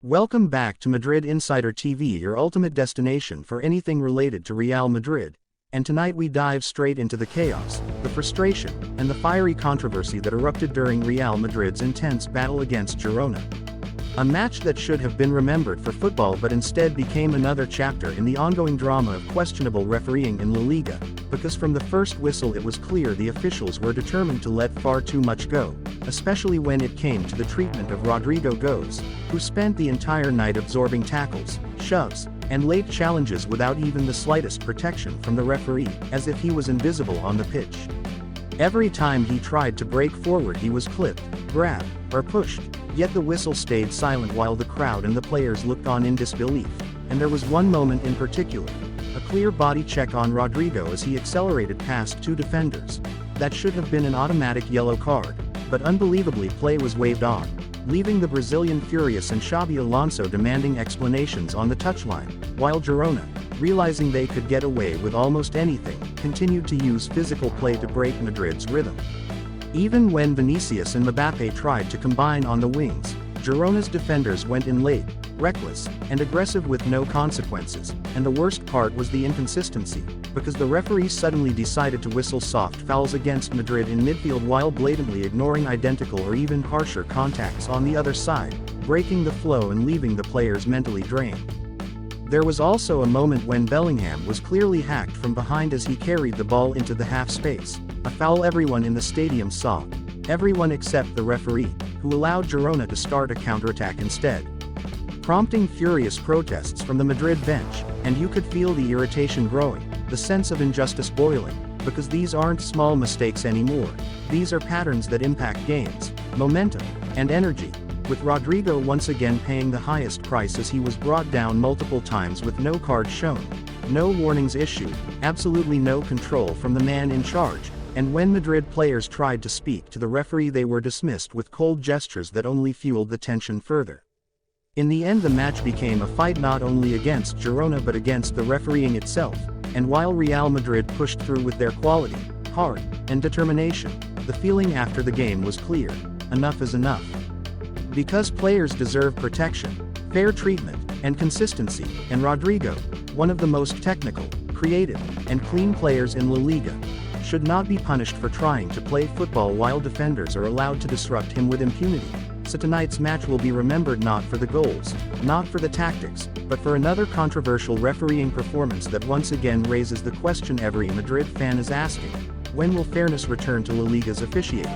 Welcome back to Madrid Insider TV, your ultimate destination for anything related to Real Madrid. And tonight we dive straight into the chaos, the frustration, and the fiery controversy that erupted during Real Madrid's intense battle against Girona. A match that should have been remembered for football but instead became another chapter in the ongoing drama of questionable refereeing in LaLiga, because from the first whistle it was clear the officials were determined to let far too much go, especially when it came to the treatment of Rodrygo, who spent the entire night absorbing tackles, shoves, and late challenges without even the slightest protection from the referee, as if he was invisible on the pitch. Every time he tried to break forward he was clipped, grabbed, or pushed, yet the whistle stayed silent while the crowd and the players looked on in disbelief. And there was one moment in particular, a clear body check on Rodrygo as he accelerated past two defenders. That should have been an automatic yellow card, but unbelievably play was waved on, leaving the Brazilian furious and Xabi Alonso demanding explanations on the touchline, while Girona, realizing they could get away with almost anything, continued to use physical play to break Madrid's rhythm. Even when Vinicius and Mbappe tried to combine on the wings, Girona's defenders went in late, reckless, and aggressive with no consequences, and the worst part was the inconsistency, because the referees suddenly decided to whistle soft fouls against Madrid in midfield while blatantly ignoring identical or even harsher contacts on the other side, breaking the flow and leaving the players mentally drained. There was also a moment when Bellingham was clearly hacked from behind as he carried the ball into the half space, a foul everyone in the stadium saw, everyone except the referee, who allowed Girona to start a counterattack instead, prompting furious protests from the Madrid bench, and you could feel the irritation growing, the sense of injustice boiling, because these aren't small mistakes anymore, these are patterns that impact games, momentum, and energy, with Rodrygo once again paying the highest price as he was brought down multiple times with no card shown, no warnings issued, absolutely no control from the man in charge, and when Madrid players tried to speak to the referee they were dismissed with cold gestures that only fueled the tension further. In the end the match became a fight not only against Girona but against the refereeing itself, and while Real Madrid pushed through with their quality, heart, and determination, the feeling after the game was clear: enough is enough. Because players deserve protection, fair treatment, and consistency, and Rodrygo, one of the most technical, creative, and clean players in LaLiga, should not be punished for trying to play football while defenders are allowed to disrupt him with impunity. So tonight's match will be remembered not for the goals, not for the tactics, but for another controversial refereeing performance that once again raises the question every Madrid fan is asking: when will fairness return to La Liga's officiating?